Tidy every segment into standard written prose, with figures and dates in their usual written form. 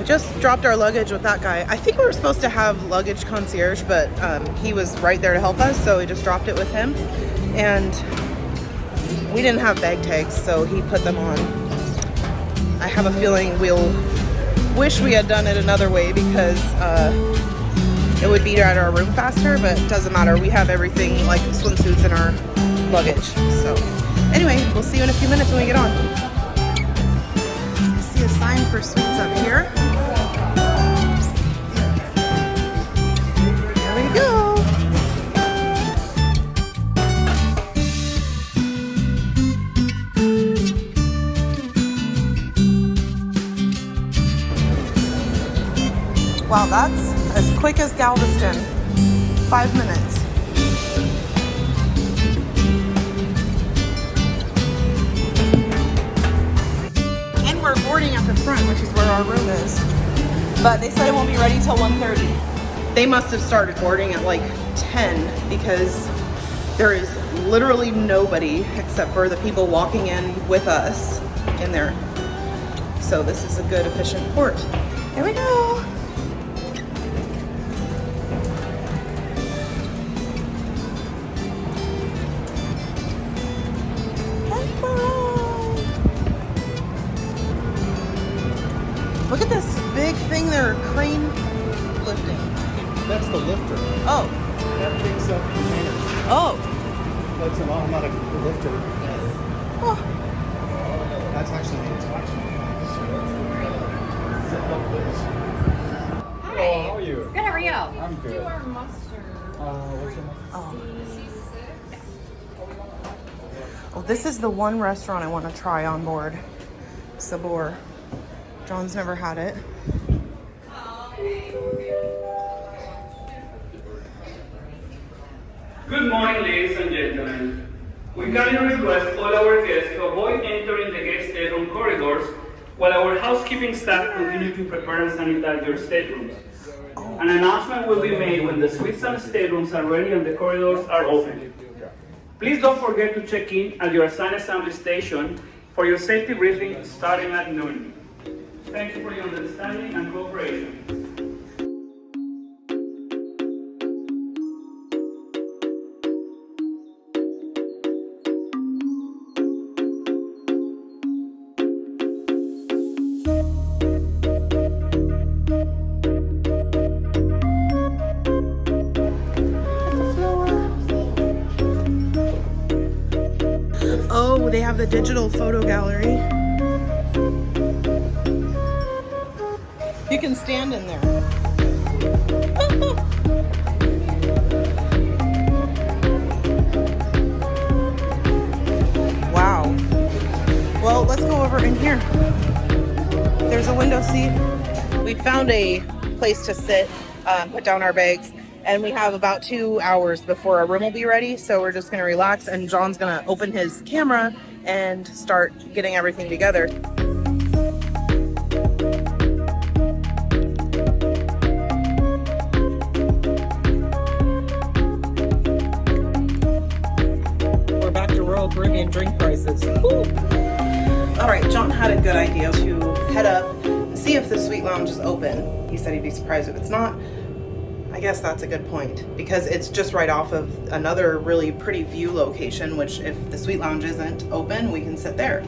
just dropped our luggage with that guy. I think we were supposed to have luggage concierge, but he was right there to help us, so we just dropped it with him. And we didn't have bag tags, so he put them on. I have a feeling we'll wish we had done it another way because it would be at our room faster, but it doesn't matter. We have everything like swimsuits in our luggage. So anyway, we'll see you in a few minutes when we get on. I see a sign for suites up here. There we go. Wow, that's as quick as Galveston. 5 minutes. And we're boarding at the front, which is where our room is. But they said it won't be ready till 1:30. They must have started boarding at like 10 because there is literally nobody except for the people walking in with us in there. So this is a good, efficient port. Here we go. Look at this big thing they're crane lifting. That's the lifter. Oh. That picks up containers. Oh. That's an automatic lifter. Oh. That's actually the inspection. Hi. Hello, how are you? Good, how are you? I'm good. Do our mustard. What's your mustard? Oh. Oh, this is the one restaurant I want to try on board. Sabor. John's never had it. Good morning, ladies and gentlemen. We kindly request all our guests to avoid entering the guest stateroom corridors while our housekeeping staff continue to prepare and sanitize your staterooms. An announcement will be made when the suites and staterooms are ready and the corridors are open. Please don't forget to check in at your assigned assembly station for your safety briefing starting at noon. Thank you for your understanding and cooperation. Oh, they have the digital photo gallery. You can stand in there. Wow. Well, let's go over in here. There's a window seat. We found a place to sit, put down our bags, and we have about 2 hours before our room will be ready. So we're just gonna relax, and John's gonna open his camera and start getting everything together. Caribbean drink prices. Woo. All right, John had a good idea to head up, see if the suite lounge is open. He said he'd be surprised if it's not. I guess that's a good point because it's just right off of another really pretty view location, which if the suite lounge isn't open, we can sit there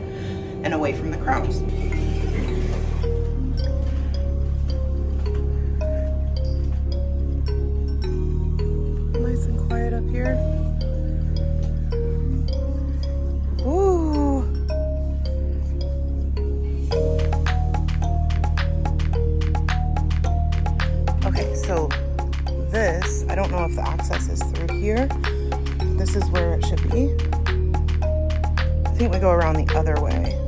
and away from the crowds. Nice and quiet up here. Ooh. Okay, so this, I don't know if the access is through here. This is where it should be. I think we go around the other way.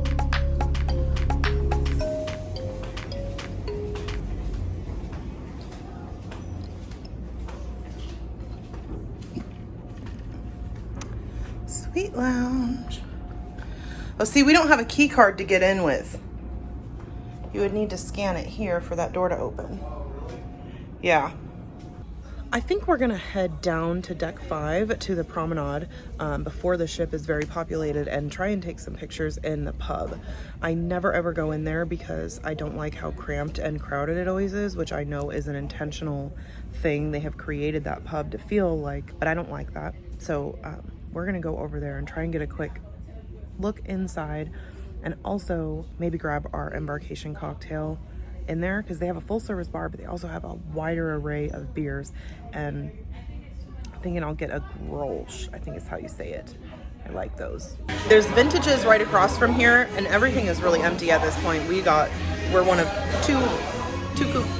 Suite lounge. Oh, see, we don't have a key card to get in with. You would need to scan it here for that door to open. Yeah. I think we're gonna head down to deck 5 to the promenade before the ship is very populated and try and take some pictures in the pub. I never ever go in there because I don't like how cramped and crowded it always is, which I know is an intentional thing. They have created that pub to feel like, but I don't like that. So we're gonna go over there and try and get a quick look inside, and also maybe grab our Embarkation cocktail in there because they have a full service bar, but they also have a wider array of beers. And I'm thinking I'll get a Grolsch, I think is how you say it. I like those. There's vintages right across from here, and everything is really empty at this point. We're one of two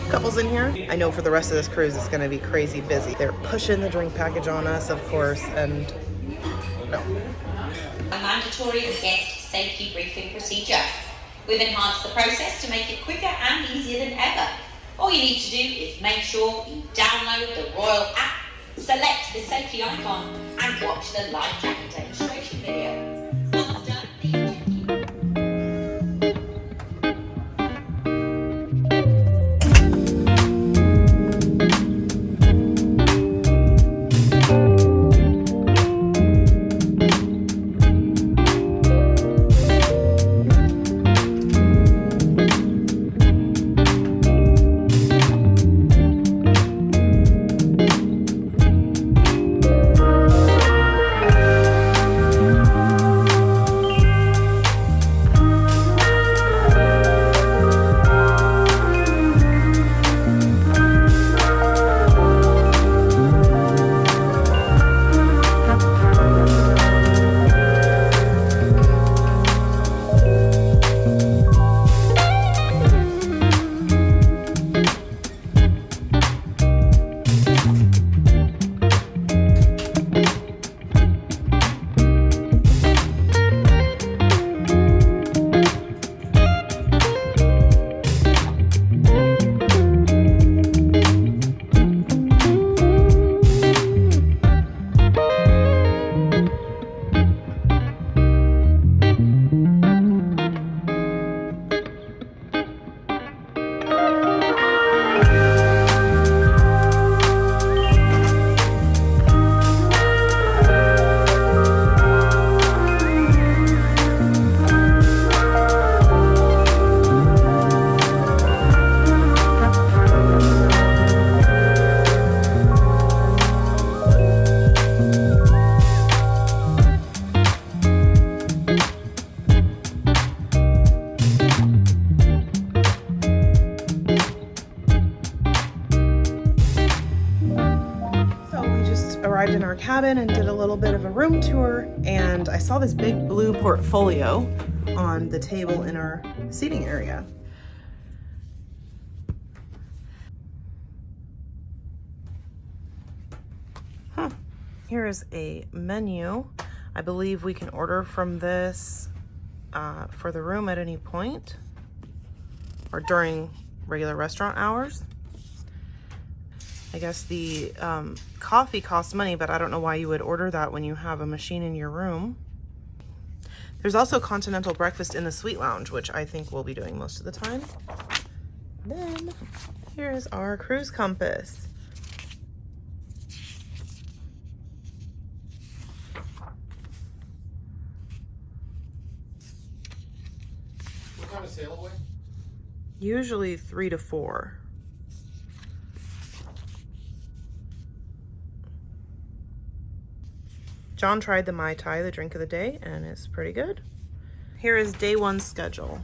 couples in here. I know for the rest of this cruise it's gonna be crazy busy. They're pushing the drink package on us, of course, and no. A mandatory guest safety briefing procedure. We've enhanced the process to make it quicker and easier than ever. All you need to do is make sure you download the Royal app, select the safety icon, and watch the live tracking demonstration video. Once done, leave check-in. Arrived in our cabin and did a little bit of a room tour, and I saw this big blue portfolio on the table in our seating area. Here is a menu. I believe we can order from this for the room at any point or during regular restaurant hours. I guess the coffee costs money, but I don't know why you would order that when you have a machine in your room. There's also continental breakfast in the suite lounge, which I think we'll be doing most of the time. Then here's our cruise compass. What kind of sail away? Usually 3 to 4. John tried the Mai Tai, the drink of the day, and it's pretty good. Here is day 1 schedule.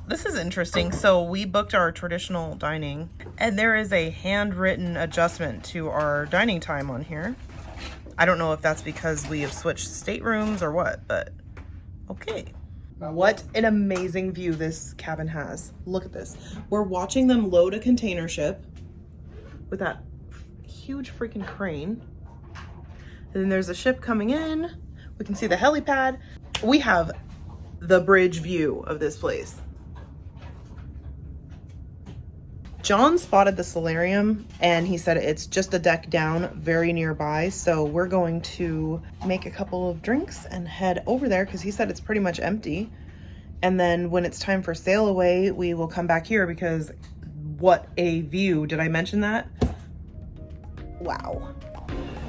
This is interesting. So we booked our traditional dining, and there is a handwritten adjustment to our dining time on here. I don't know if that's because we have switched staterooms or what, but okay. What an amazing view this cabin has. Look at this. We're watching them load a container ship with that huge freaking crane. And then there's a ship coming in. We can see the helipad. We have the bridge view of this place. John spotted the solarium and he said it's just a deck down very nearby. So we're going to make a couple of drinks and head over there because he said it's pretty much empty. And then when it's time for sail away, we will come back here because what a view. Did I mention that? Wow.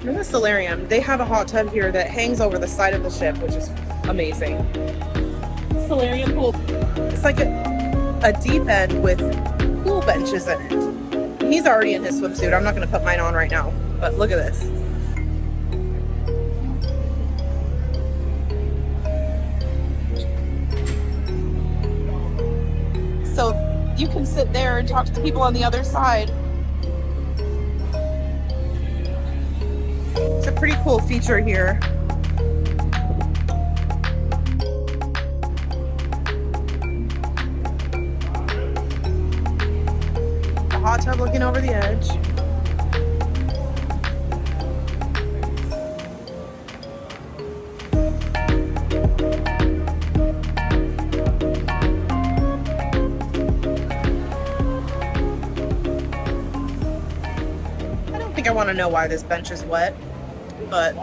In the solarium, they have a hot tub here that hangs over the side of the ship, which is amazing. Solarium pool. It's like a deep end with pool benches in it. He's already in his swimsuit. I'm not going to put mine on right now, but look at this. So you can sit there and talk to the people on the other side. It's a pretty cool feature here. The hot tub looking over the edge. I want to know why this bench is wet, but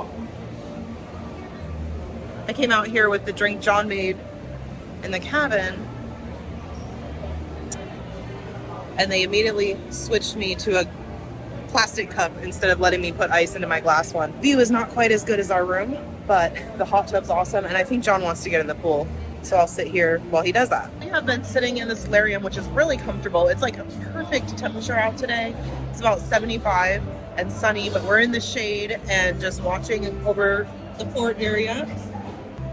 I came out here with the drink John made in the cabin, and they immediately switched me to a plastic cup instead of letting me put ice into my glass one. View is not quite as good as our room, but the hot tub's awesome, and I think John wants to get in the pool, so I'll sit here while he does that. I have been sitting in the solarium, which is really comfortable. It's like a perfect temperature out today. It's about 75 and sunny, but we're in the shade and just watching over the port area.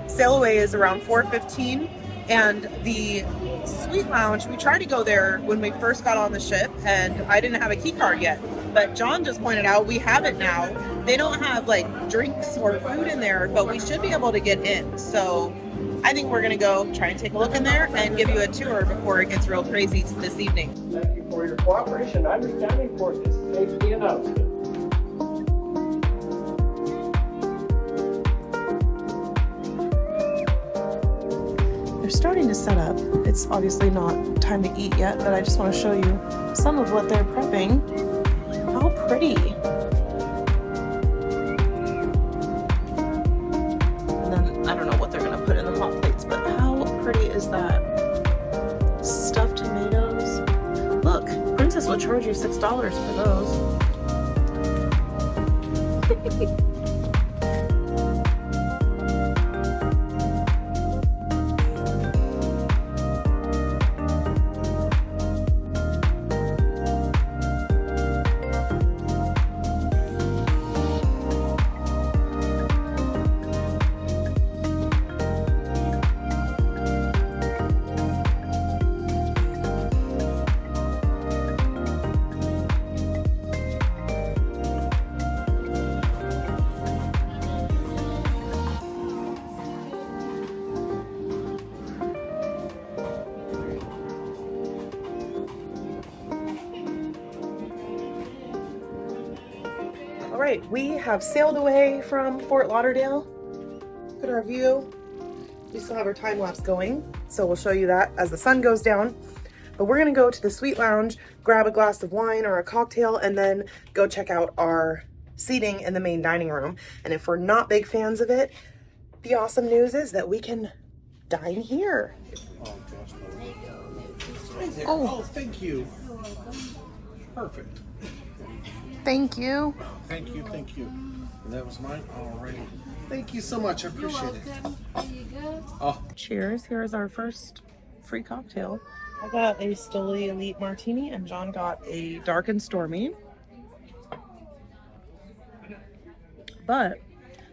Sail away is around 4:15, and the suite lounge, we tried to go there when we first got on the ship, and I didn't have a key card yet, but John just pointed out we have it now. They don't have like drinks or food in there, but we should be able to get in. So I think we're gonna go try and take a look in there and give you a tour before it gets real crazy this evening. Thank you for your cooperation and understanding for this safety announcement. They're starting to set up. It's obviously not time to eat yet, but I just want to show you some of what they're prepping. How pretty. And then I don't know what they're going to put in the hot plates, but how pretty is that? Stuffed tomatoes. Look, Princess will charge you $6 for those. All right, we have sailed away from Fort Lauderdale. Look at our view. We still have our time lapse going, so we'll show you that as the sun goes down. But we're gonna go to the suite lounge, grab a glass of wine or a cocktail, and then go check out our seating in the main dining room. And if we're not big fans of it, the awesome news is that we can dine here. Oh, thank you. Perfect. Thank you. Thank you, thank you. And that was mine? All right. Thank you so much. I appreciate it. There you go. Oh, Cheers. Here is our first free cocktail. I got a Stoli Elite Martini and John got a Dark and Stormy. But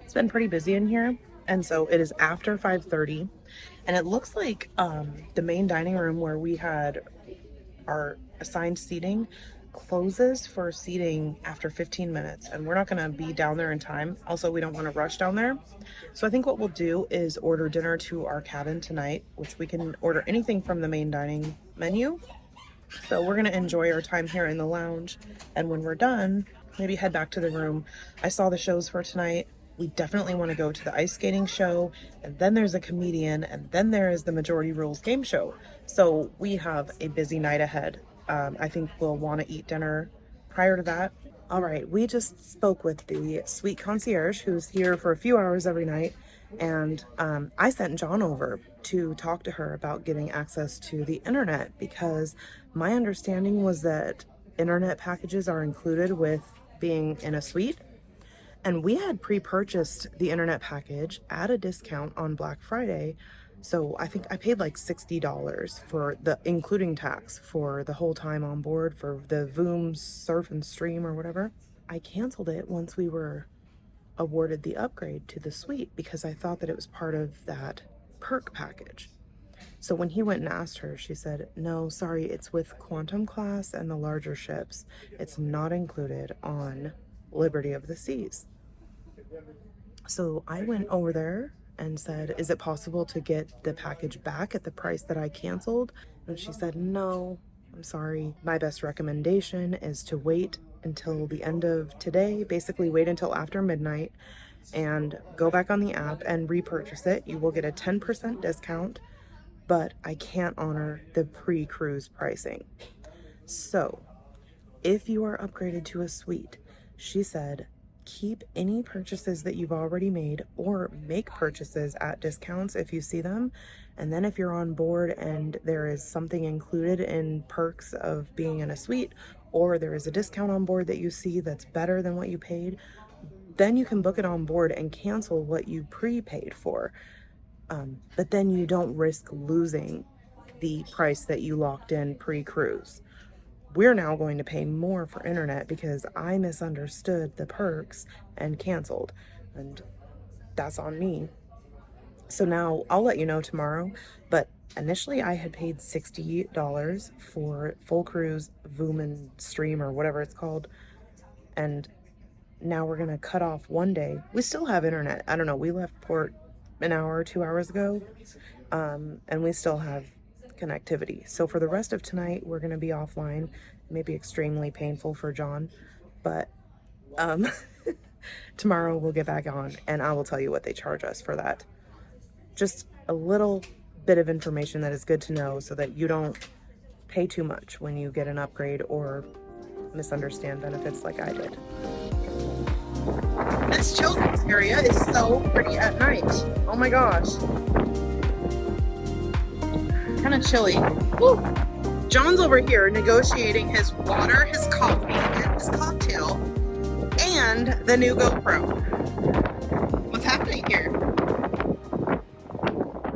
it's been pretty busy in here, and so it is after 5:30, and it looks like the main dining room where we had our assigned seating closes for seating after 15 minutes, and we're not going to be down there in time. Also, we don't want to rush down there, so I think what we'll do is order dinner to our cabin tonight, which we can order anything from the main dining menu. So we're going to enjoy our time here in the lounge, and when we're done, maybe head back to the room. I saw the shows for tonight. We definitely want to go to the ice skating show, and then there's a comedian, and then there is the Majority Rules game show. So we have a busy night ahead. I think we'll want to eat dinner prior to that. All right, we just spoke with the suite concierge who's here for a few hours every night, And I sent John over to talk to her about getting access to the internet, because my understanding was that internet packages are included with being in a suite. And we had pre-purchased the internet package at a discount on Black Friday. So I think I paid like $60 for the, including tax, for the whole time on board for the Voom surf and stream or whatever. I canceled it once we were awarded the upgrade to the suite because I thought that it was part of that perk package. So when he went and asked her, she said, no, sorry, it's with Quantum Class and the larger ships. It's not included on Liberty of the Seas. So I went over there and said, is it possible to get the package back at the price that I canceled? And she said, no, I'm sorry. My best recommendation is to wait until the end of today, basically wait until after midnight and go back on the app and repurchase it. You will get a 10% discount, but I can't honor the pre-cruise pricing. So if you are upgraded to a suite, she said, keep any purchases that you've already made or make purchases at discounts if you see them. And then if you're on board and there is something included in perks of being in a suite, or there is a discount on board that you see that's better than what you paid, then you can book it on board and cancel what you prepaid for. But then you don't risk losing the price that you locked in pre-cruise. We're now going to pay more for internet because I misunderstood the perks and canceled, and that's on me. So now I'll let you know tomorrow, but initially I had paid $60 for full cruise Voom and stream or whatever it's called, and now we're gonna cut off one day. We still have internet. I don't know, we left port an hour or 2 hours ago, and we still have connectivity. So for the rest of tonight, we're going to be offline. It may be extremely painful for John, but tomorrow we'll get back on and I will tell you what they charge us for that. Just a little bit of information that is good to know so that you don't pay too much when you get an upgrade or misunderstand benefits like I did. This children's area is so pretty at night. Oh my gosh. Kind of chilly. Woo. John's over here negotiating his water, his coffee, and his cocktail, and the new GoPro. What's happening here?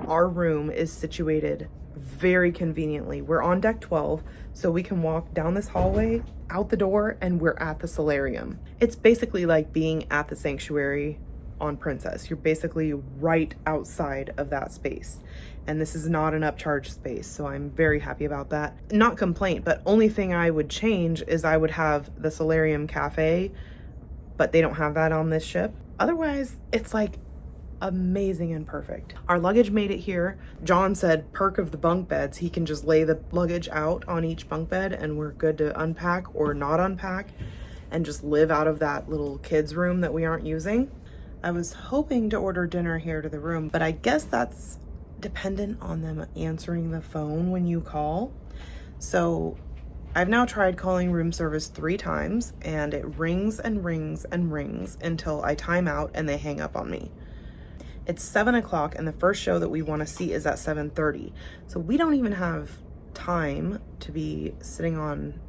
Our room is situated very conveniently. We're on deck 12, so we can walk down this hallway, out the door, and we're at the solarium. It's basically like being at the sanctuary on Princess. You're basically right outside of that space. And this is not an upcharge space, so I'm very happy about that. Not complaint, but only thing I would change is I would have the solarium cafe, but they don't have that on this ship. Otherwise, it's like amazing and perfect. Our luggage made it here. John said perk of the bunk beds, he can just lay the luggage out on each bunk bed and we're good to unpack or not unpack and just live out of that little kids room that we aren't using. I was hoping to order dinner here to the room, but I guess that's dependent on them answering the phone when you call. So I've now tried calling room service 3 times and it rings and rings and rings until I time out and they hang up on me. It's 7 o'clock and the first show that we want to see is at 7:30. So we don't even have time to be sitting on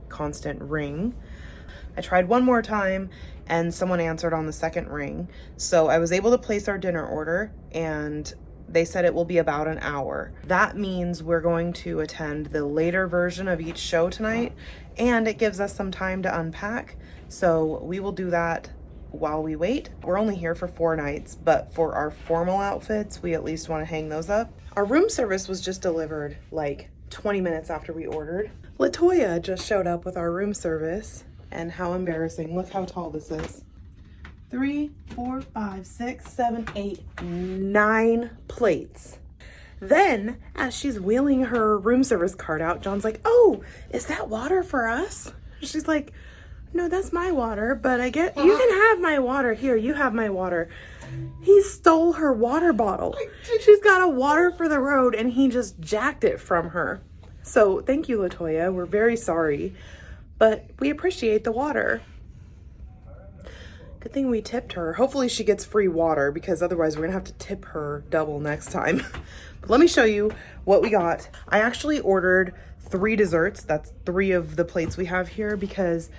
constant ring. I tried one more time and someone answered on the second ring. So I was able to place our dinner order and they said it will be about an hour. That means we're going to attend the later version of each show tonight and it gives us some time to unpack. So we will do that while we wait. We're only here for 4 nights, but for our formal outfits, we at least want to hang those up. Our room service was just delivered like 20 minutes after we ordered. Latoya just showed up with our room service and how embarrassing. Look how tall this is. 3, 4, 5, 6, 7, 8, 9 plates. Then, as she's wheeling her room service cart out, John's like, oh, is that water for us? She's like, no, that's my water, but I get, you can have my water. Here, you have my water. He stole her water bottle. She's got a water for the road and he just jacked it from her. So thank you, Latoya. We're very sorry, but we appreciate the water. Good thing we tipped her. Hopefully she gets free water because otherwise we're gonna have to tip her double next time. But let me show you what we got. I actually ordered 3 desserts. That's 3 of the plates we have here because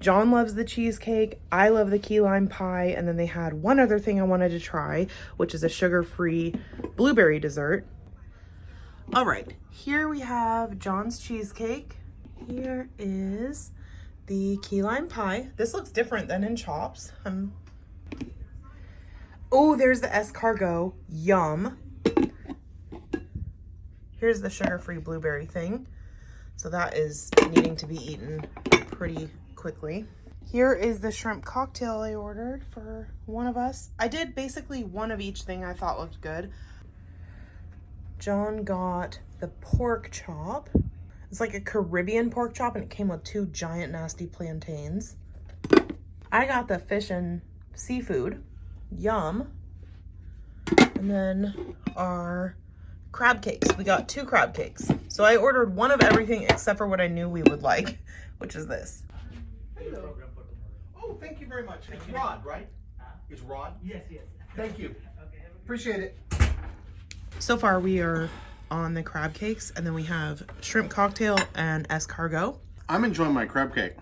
John loves the cheesecake, I love the key lime pie, and then they had one other thing I wanted to try, which is a sugar-free blueberry dessert. All right, here we have John's cheesecake. Here is the key lime pie. This looks different than in Chops. Oh, there's the escargot. Yum. Here's the sugar-free blueberry thing. So that is needing to be eaten pretty quickly. Here is the shrimp cocktail I ordered for one of us. I did basically one of each thing I thought looked good. John got the pork chop. It's like a Caribbean pork chop and it came with 2 giant nasty plantains. I got the fish and seafood. Yum. And then our crab cakes. We got 2 crab cakes. So I ordered one of everything except for what I knew we would like, which is this. Hello. Oh, thank you very much. It's Rod, right? It's Rod? Yes, yes. Thank you. Appreciate it. So far we are on the crab cakes, and then we have shrimp cocktail and escargot. I'm enjoying my crab cake.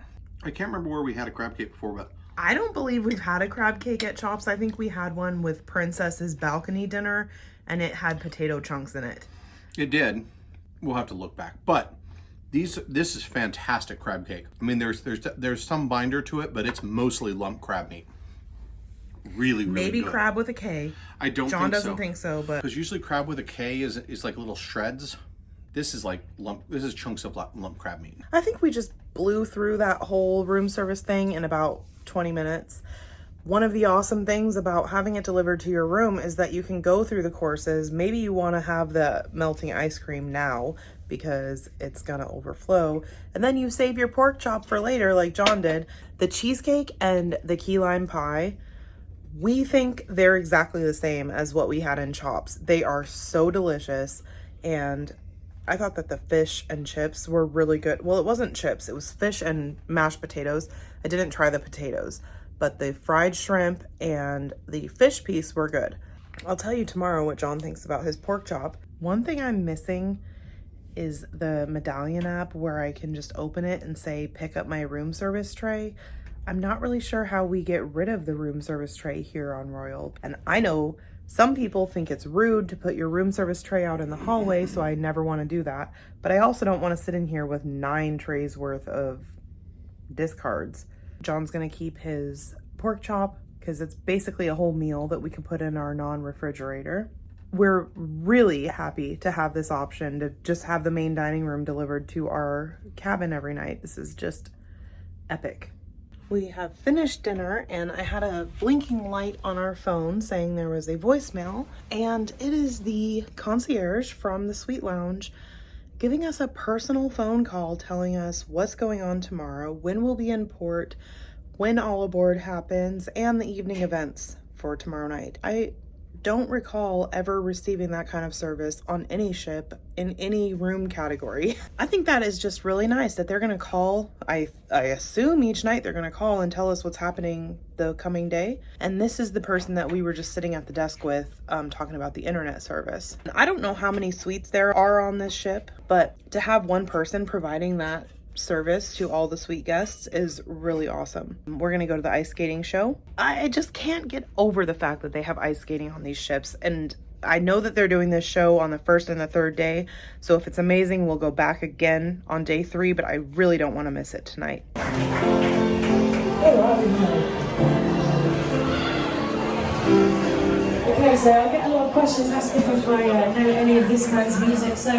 I can't remember where we had a crab cake before, but I don't believe we've had a crab cake at Chops. I think we had one with Princess's balcony dinner, and it had potato chunks in it. it did. We'll have to look back. But this is fantastic crab cake. I mean, there's some binder to it, but it's mostly lump crab meat. Really Maybe good. crab with a K. I don't John think doesn't so. think so, but Because usually crab with a K is like little shreds. This is like this is chunks of lump crab meat. I think we just blew through that whole room service thing in about 20 minutes. One of the awesome things about having it delivered to your room is that you can go through the courses. Maybe you want to have the melting ice cream now because it's gonna overflow, and then you save your pork chop for later like John did. The cheesecake and the key lime pie, we think they're exactly the same as what we had in Chops. They are so delicious, and I thought that the fish and chips were really good. Well, it wasn't chips, it was fish and mashed potatoes. I didn't try the potatoes, but the fried shrimp and the fish piece were good. I'll tell you tomorrow what John thinks about his pork chop. One thing I'm missing is the medallion app where I can just open it and say, pick up my room service tray. I'm not really sure how we get rid of the room service tray here on Royal. And I know some people think it's rude to put your room service tray out in the hallway, so I never want to do that. But I also don't want to sit in here with 9 trays worth of discards. John's gonna keep his pork chop because it's basically a whole meal that we can put in our non-refrigerator. We're really happy to have this option to just have the main dining room delivered to our cabin every night. This is just epic. We have finished dinner and I had a blinking light on our phone saying there was a voicemail, and it is the concierge from the Suite Lounge giving us a personal phone call telling us what's going on tomorrow, when we'll be in port, when all aboard happens, and the evening events for tomorrow night. I don't recall ever receiving that kind of service on any ship in any room category. I think that is just really nice that they're gonna call. I assume each night they're gonna call and tell us what's happening the coming day. And this is the person that we were just sitting at the desk with talking about the internet service. I don't know how many suites there are on this ship, but to have one person providing that service to all the suite guests is really awesome. We're gonna go to the ice skating show. I just can't get over the fact that they have ice skating on these ships, and I know that they're doing this show on the 1st and the 3rd day, so if it's amazing we'll go back again on day 3, but I really don't want to miss it tonight. Okay, so I get a lot of questions asking if I know any of this man's music, so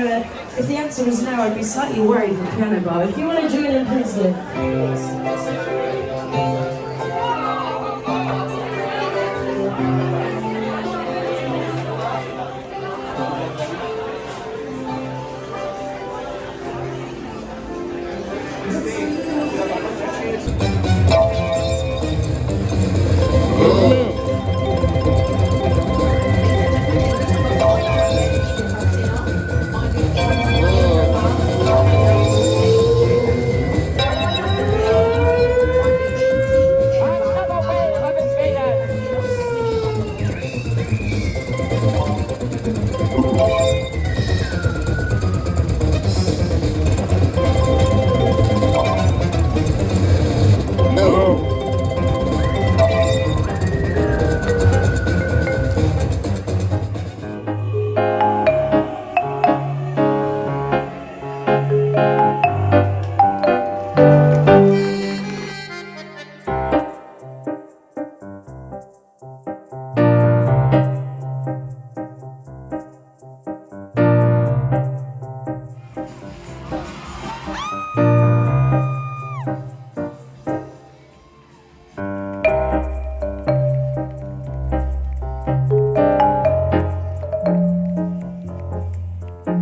if the answer is no, I'd be slightly worried with Piano Bar. If you want to join in, please do.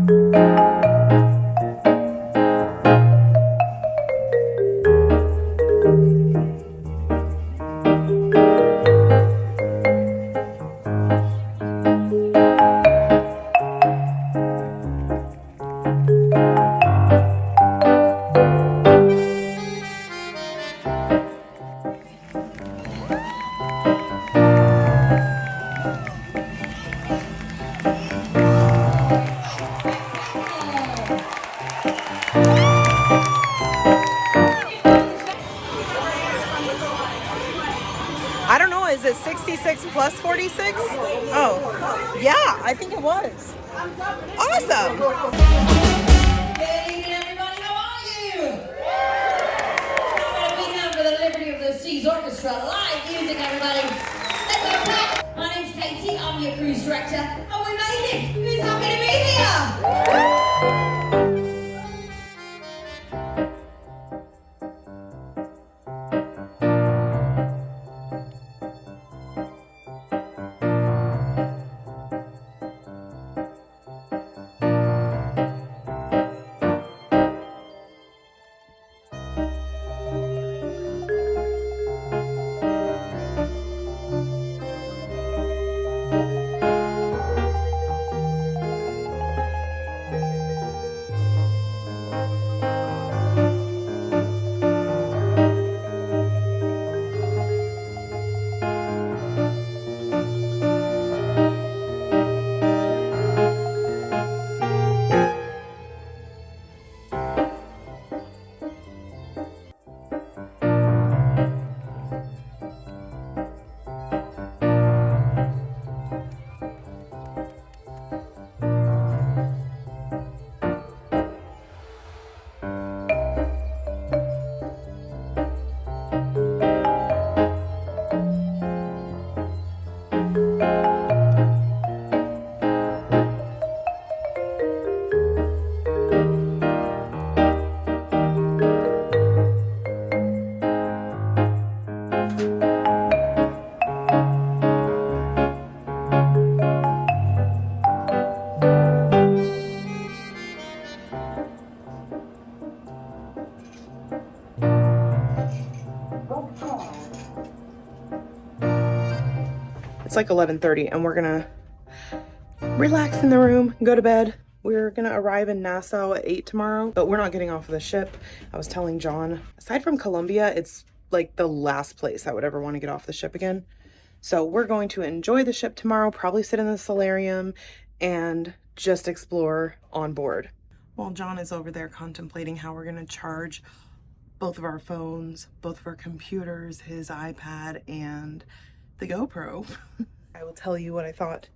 I don't know, is it 66 plus 46? Oh, yeah, I think it was. Awesome. Good evening, everybody. How are you? I'm going to be here for the Liberty of the Seas Orchestra. Live music, everybody. Let's go back. My name's Katie. I'm your cruise director. And we made it. Who's happy to be here? It's like 11:30 and we're gonna relax in the room, go to bed. We're gonna arrive in Nassau at 8 tomorrow, but we're not getting off of the ship. I was telling John, aside from Colombia, it's like the last place I would ever want to get off the ship again. So we're going to enjoy the ship tomorrow, probably sit in the solarium and just explore on board. While John is over there contemplating how we're gonna charge both of our phones, both of our computers, his iPad, and the GoPro. I will tell you what I thought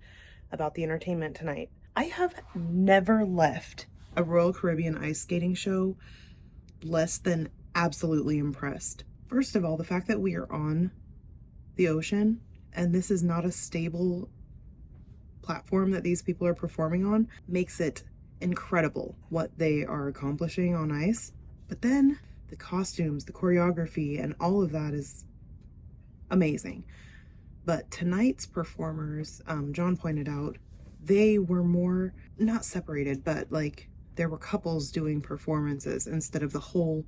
about the entertainment tonight. I have never left a Royal Caribbean ice skating show less than absolutely impressed. First of all, the fact that we are on the ocean and this is not a stable platform that these people are performing on makes it incredible what they are accomplishing on ice. But then the costumes, the choreography, and all of that is amazing. But tonight's performers, John pointed out, they were more, not separated, but like there were couples doing performances instead of the whole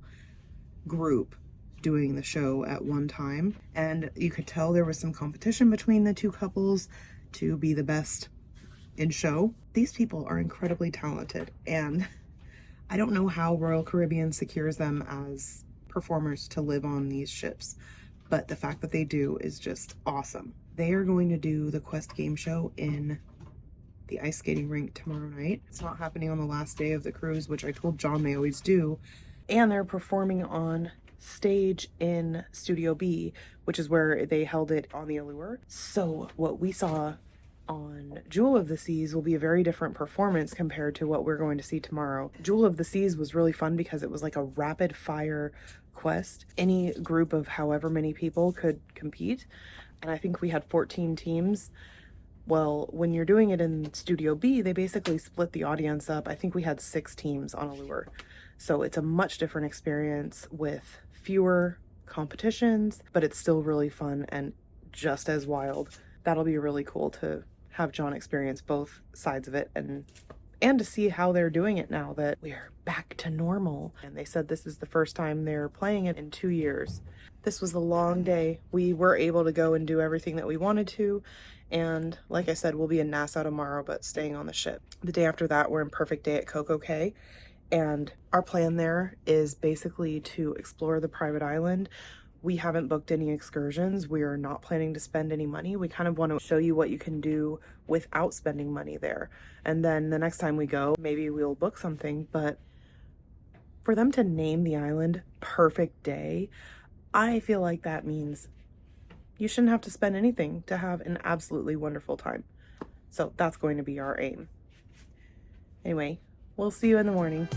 group doing the show at one time. And you could tell there was some competition between the two couples to be the best in show. These people are incredibly talented, and I don't know how Royal Caribbean secures them as performers to live on these ships, but the fact that they do is just awesome. They are going to do the Quest game show in the ice skating rink tomorrow night. It's not happening on the last day of the cruise, which I told John they always do. And they're performing on stage in Studio B, which is where they held it on the Allure. So what we saw on Jewel of the Seas will be a very different performance compared to what we're going to see tomorrow. Jewel of the Seas was really fun because it was like a rapid fire quest. Any group of however many people could compete. And I think we had 14 teams. Well, when you're doing it in Studio B, they basically split the audience up. I think we had 6 teams on Allure. So it's a much different experience with fewer competitions, but it's still really fun and just as wild. That'll be really cool to have John experience both sides of it and and to see how they're doing it now that we're back to normal. And they said this is the first time they're playing it in 2 years. This was a long day. We were able to go and do everything that we wanted to. And like I said, we'll be in Nassau tomorrow, but staying on the ship. The day after that, we're in Perfect Day at Coco Cay. And our plan there is basically to explore the private island. We haven't booked any excursions. We are not planning to spend any money. We kind of want to show you what you can do without spending money there. And then the next time we go, maybe we'll book something. But for them to name the island Perfect Day, I feel like that means you shouldn't have to spend anything to have an absolutely wonderful time. So that's going to be our aim. Anyway, we'll see you in the morning.